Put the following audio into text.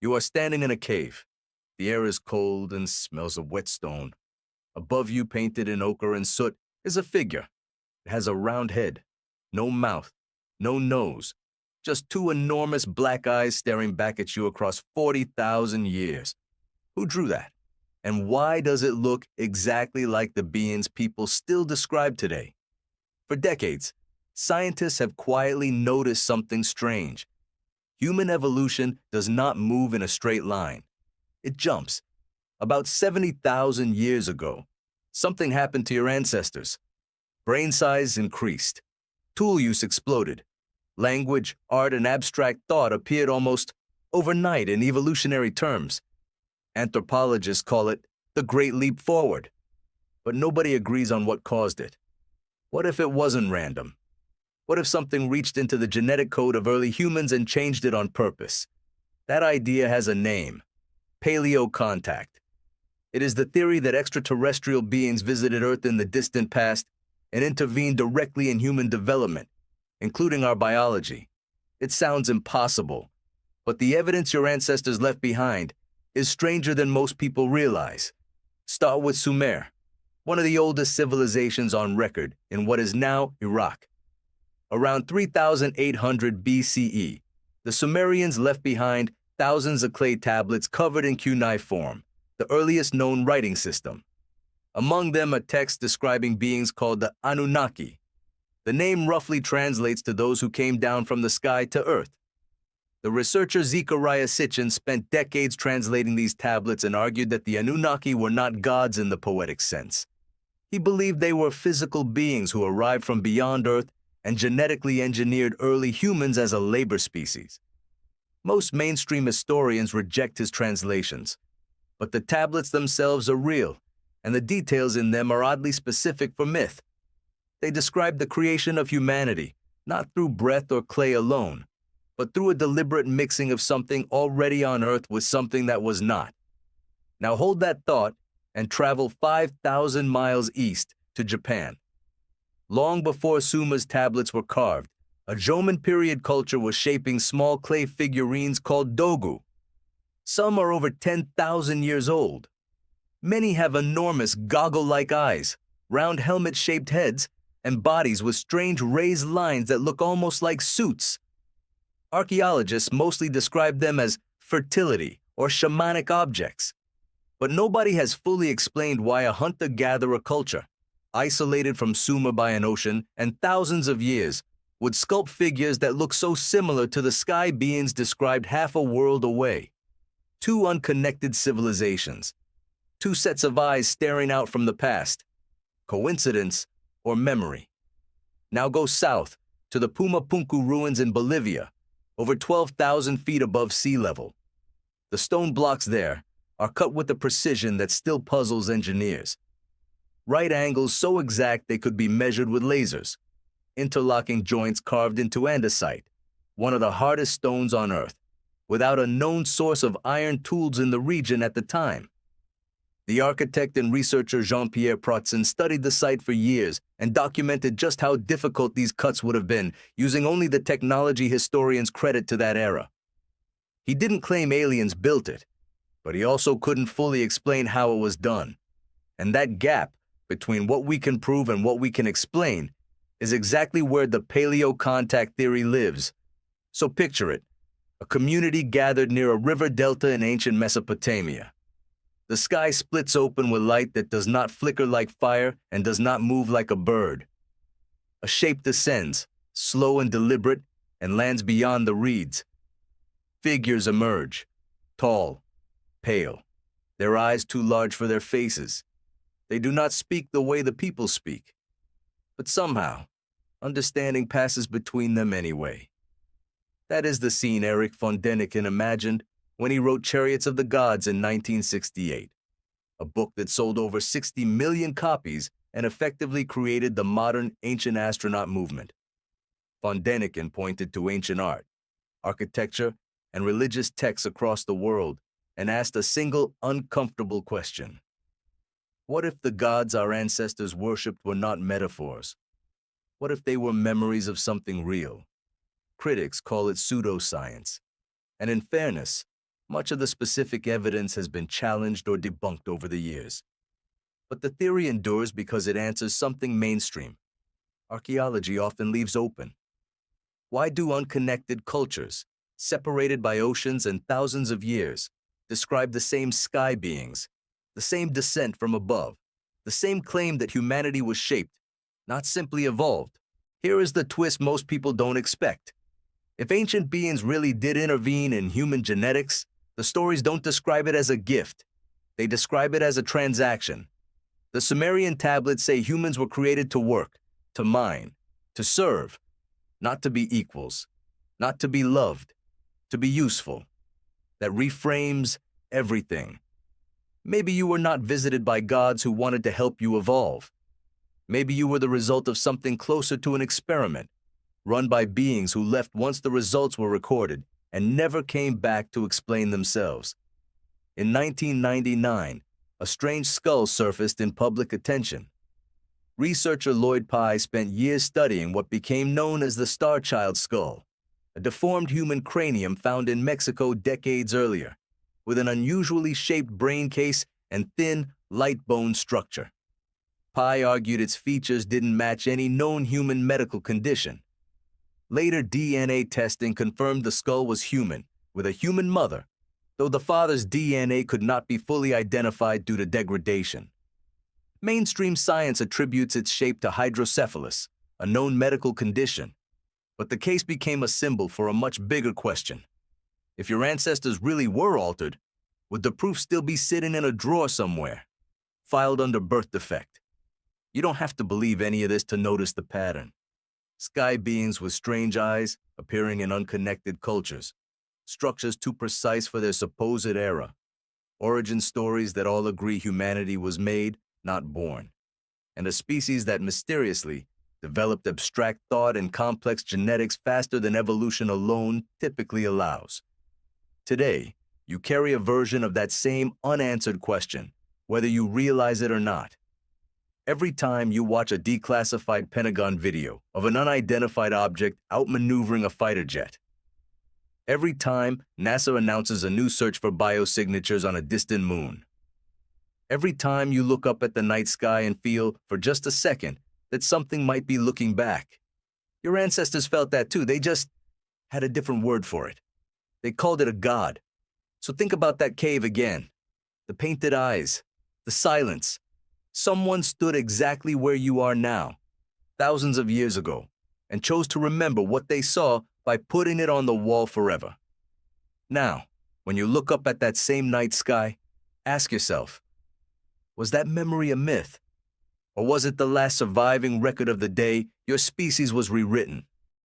You are standing in a cave. The air is cold and smells of wet stone. Above you, painted in ochre and soot, is a figure. It has a round head, no mouth, no nose, just two enormous black eyes staring back at you across 40,000 years. Who drew that? And why does it look exactly like the beings people still describe today? For decades, scientists have quietly noticed something strange. Human evolution does not move in a straight line. It jumps. About 70,000 years ago, something happened to your ancestors. Brain size increased. Tool use exploded. Language, art, and abstract thought appeared almost overnight in evolutionary terms. Anthropologists call it the Great Leap Forward. But nobody agrees on what caused it. What if it wasn't random? What if something reached into the genetic code of early humans and changed it on purpose? That idea has a name: paleocontact. It is the theory that extraterrestrial beings visited Earth in the distant past and intervened directly in human development, including our biology. It sounds impossible, but the evidence your ancestors left behind is stranger than most people realize. Start with Sumer, one of the oldest civilizations on record in what is now Iraq. Around 3,800 BCE, the Sumerians left behind thousands of clay tablets covered in cuneiform, the earliest known writing system. Among them are texts describing beings called the Anunnaki. The name roughly translates to those who came down from the sky to Earth. The researcher Zecharia Sitchin spent decades translating these tablets and argued that the Anunnaki were not gods in the poetic sense. He believed they were physical beings who arrived from beyond Earth and genetically engineered early humans as a labor species. Most mainstream historians reject his translations, but the tablets themselves are real, and the details in them are oddly specific for myth. They describe the creation of humanity, not through breath or clay alone, but through a deliberate mixing of something already on Earth with something that was not. Now hold that thought and travel 5,000 miles east to Japan. Long before Suma's tablets were carved, a Jomon period culture was shaping small clay figurines called Dogu. Some are over 10,000 years old. Many have enormous goggle-like eyes, round helmet-shaped heads, and bodies with strange raised lines that look almost like suits. Archaeologists mostly describe them as fertility or shamanic objects. But nobody has fully explained why a hunter-gatherer culture, isolated from Sumer by an ocean and thousands of years, would sculpt figures that look so similar to the sky beings described half a world away. Two unconnected civilizations. Two sets of eyes staring out from the past. Coincidence or memory? Now go south to the Puma Punku ruins in Bolivia, over 12,000 feet above sea level. The stone blocks there are cut with a precision that still puzzles engineers. Right angles so exact they could be measured with lasers. Interlocking joints carved into andesite, one of the hardest stones on Earth, without a known source of iron tools in the region at the time. The architect and researcher Jean-Pierre studied the site for years and documented just how difficult these cuts would have been, using only the technology historians credit to that era. He didn't claim aliens built it, but he also couldn't fully explain how it was done. And that gap between what we can prove and what we can explain is exactly where the paleocontact theory lives. So picture it, a community gathered near a river delta in ancient Mesopotamia. The sky splits open with light that does not flicker like fire and does not move like a bird. A shape descends, slow and deliberate, and lands beyond the reeds. Figures emerge, tall, pale, their eyes too large for their faces. They do not speak the way the people speak. But somehow, understanding passes between them anyway. That is the scene Erich von Däniken imagined when he wrote Chariots of the Gods in 1968, a book that sold over 60 million copies and effectively created the modern ancient astronaut movement. Von Däniken pointed to ancient art, architecture, and religious texts across the world and asked a single uncomfortable question. What if the gods our ancestors worshipped were not metaphors? What if they were memories of something real? Critics call it pseudoscience. And in fairness, Much of the specific evidence has been challenged or debunked over the years. But the theory endures because it answers something mainstream. Archaeology often leaves open. Why do unconnected cultures, separated by oceans and thousands of years, describe the same sky beings, the same descent from above, the same claim that humanity was shaped, not simply evolved? Here is the twist most people don't expect. If ancient beings really did intervene in human genetics, the stories don't describe it as a gift. They describe it as a transaction. The Sumerian tablets say humans were created to work, to mine, to serve, not to be equals, not to be loved, to be useful. That reframes everything. Maybe you were not visited by gods who wanted to help you evolve. Maybe you were the result of something closer to an experiment, run by beings who left once the results were recorded and never came back to explain themselves. In 1999, a strange skull surfaced in public attention. Researcher Lloyd Pye spent years studying what became known as the Star Child skull, a deformed human cranium found in Mexico decades earlier, with an unusually shaped brain case and thin, light bone structure. Pye argued its features didn't match any known human medical condition. Later DNA testing confirmed the skull was human, with a human mother, though the father's DNA could not be fully identified due to degradation. Mainstream science attributes its shape to hydrocephalus, a known medical condition, but the case became a symbol for a much bigger question. If your ancestors really were altered, would the proof still be sitting in a drawer somewhere, filed under birth defect? You don't have to believe any of this to notice the pattern. Sky beings with strange eyes appearing in unconnected cultures, structures too precise for their supposed era, origin stories that all agree humanity was made, not born, and a species that mysteriously developed abstract thought and complex genetics faster than evolution alone typically allows. Today, you carry a version of that same unanswered question, whether you realize it or not. Every time you watch a declassified Pentagon video of an unidentified object outmaneuvering a fighter jet, every time NASA announces a new search for biosignatures on a distant moon, every time you look up at the night sky and feel, for just a second, that something might be looking back. Your ancestors felt that too, they just had a different word for it. They called it a god. So think about that cave again. The painted eyes, the silence. Someone stood exactly where you are now, thousands of years ago, and chose to remember what they saw by putting it on the wall forever. Now, when you look up at that same night sky, ask yourself, was that memory a myth? Or was it the last surviving record of the day your species was rewritten?